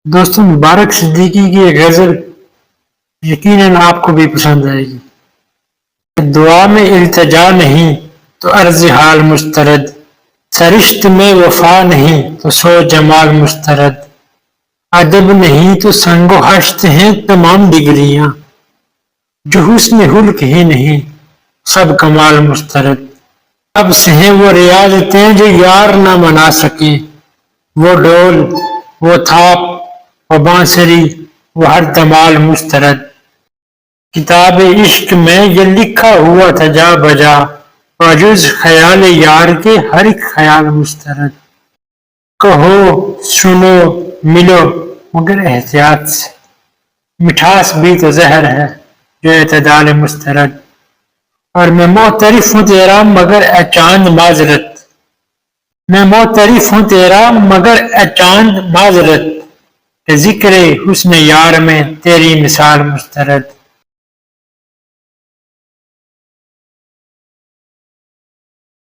دوستوں مبارک صدیقی کی یہ غزل یقیناً آپ کو بھی پسند آئے گی۔ دعا میں التجا نہیں تو عرض حال مسترد، سرشت میں وفا نہیں تو سو جمال مسترد، ادب نہیں تو سنگ و حشت ہیں تمام ڈگریاں، جو حسن حلق ہی نہیں سب کمال مسترد۔ اب سے ہیں وہ ریاضتیں جو یار نہ منا سکے، وہ ڈول وہ تھاپ و بانسری وہ ہر دمال مسترد۔ کتاب عشق میں یہ لکھا ہوا تھا جا بجا، وجز خیال یار کے ہر ایک خیال مسترد۔ کہو سنو ملو مگر احتیاط سے، مٹھاس بھی تو زہر ہے جو اعتدال مسترد۔ اور میں معترف ہوں تیرا مگر اے چاند معذرت، میں معترف ہوں تیرا مگر اے چاند معذرت، کہ ذکر حسن یار میں تیری مثال مسترد۔